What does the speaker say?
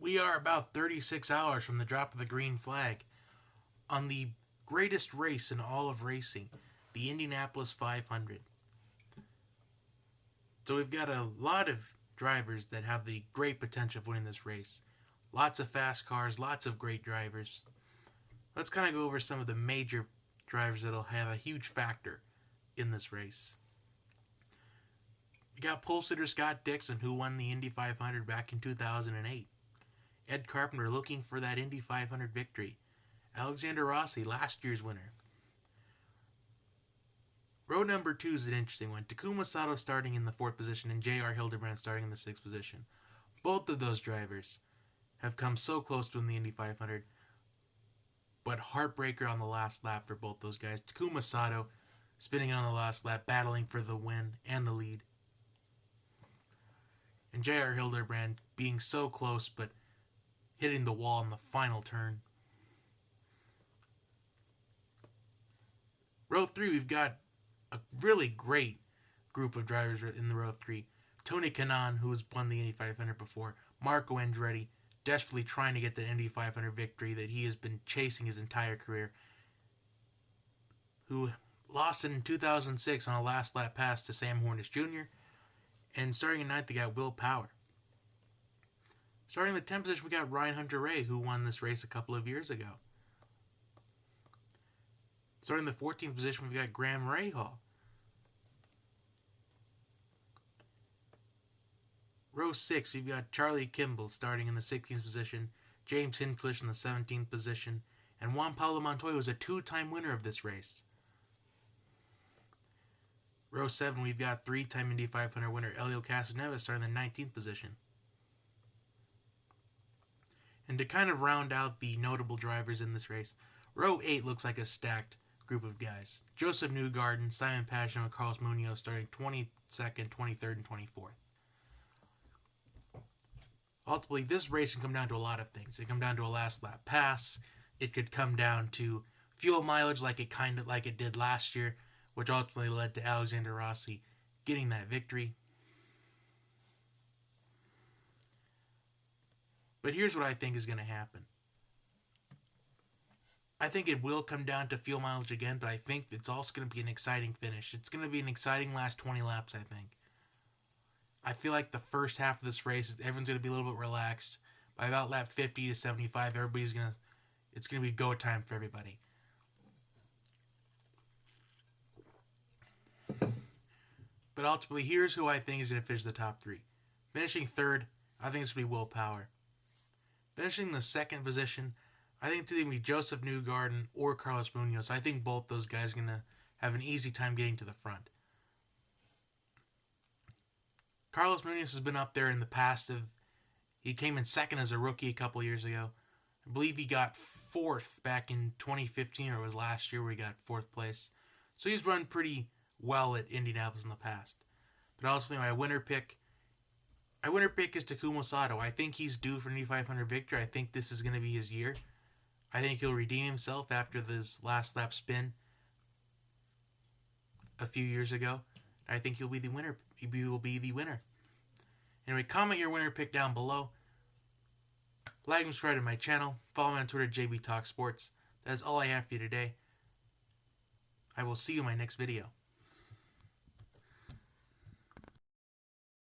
We are about 36 hours from the drop of the green flag on the greatest race in all of racing, the Indianapolis 500. So we've got a lot of drivers that have the great potential of winning this race. Lots of fast cars, lots of great drivers. Let's kind of go over some of the major drivers that'll have a huge factor in this race. We got pole sitter Scott Dixon, who won the Indy 500 back in 2008. Ed Carpenter looking for that Indy 500 victory. Alexander Rossi, last year's winner. Row number 2 is an interesting one. Takuma Sato starting in the 4th position and J.R. Hildebrand starting in the 6th position. Both of those drivers have come so close to win the Indy 500, but heartbreaker on the last lap for both those guys. Takuma Sato spinning on the last lap, battling for the win and the lead. And J.R. Hildebrand being so close, but hitting the wall in the final turn. Row 3, we've got a really great group of drivers in the row 3. Tony Kanaan, who has won the Indy 500 before. Marco Andretti, desperately trying to get the Indy 500 victory that he has been chasing his entire career. Who lost in 2006 on a last lap pass to Sam Hornish Jr. And starting in 9th, we got Will Power. Starting in the 10th position, we got Ryan Hunter-Reay, who won this race a couple of years ago. Starting in the 14th position, we've got Graham Rahal. Row 6, you've got Charlie Kimball starting in the 16th position, James Hinchcliffe in the 17th position, and Juan Pablo Montoya was a 2-time winner of this race. Row 7, we've got 3-time Indy 500 winner Elio Castroneves starting in the 19th position. And to kind of round out the notable drivers in this race, Row 8 looks like a stacked group of guys. Joseph Newgarden, Simon Pagenaud, and Carlos Munoz starting 22nd, 23rd, and 24th. Ultimately, this race can come down to a lot of things. It can come down to a last lap pass. It could come down to fuel mileage like it did last year, which ultimately led to Alexander Rossi getting that victory. But here's what I think is going to happen. I think it will come down to fuel mileage again, but I think it's also going to be an exciting finish. It's going to be an exciting last 20 laps, I think. I feel like the first half of this race, everyone's going to be a little bit relaxed. By about lap 50 to 75, it's going to be go time for everybody. But ultimately, here's who I think is going to finish the top 3. Finishing 3rd, I think it's going to be Will Power. Finishing the 2nd position, I think it's either going to be Joseph Newgarden or Carlos Munoz. I think both those guys are going to have an easy time getting to the front. Carlos Munoz has been up there in the past. He came in 2nd as a rookie a couple years ago. I believe he got 4th back in 2015, or it was last year where he got 4th place. So he's run pretty well at Indianapolis in the past. But ultimately, my winner pick is Takuma Sato. I think he's due for an Indy 500 victory. I think this is going to be his year. I think he'll redeem himself after this last lap spin a few years ago. I think he'll be the winner. He will be the winner. Anyway, comment your winner pick down below. Like and subscribe to my channel. Follow me on Twitter, JB Talk Sports. That is all I have for you today. I will see you in my next video.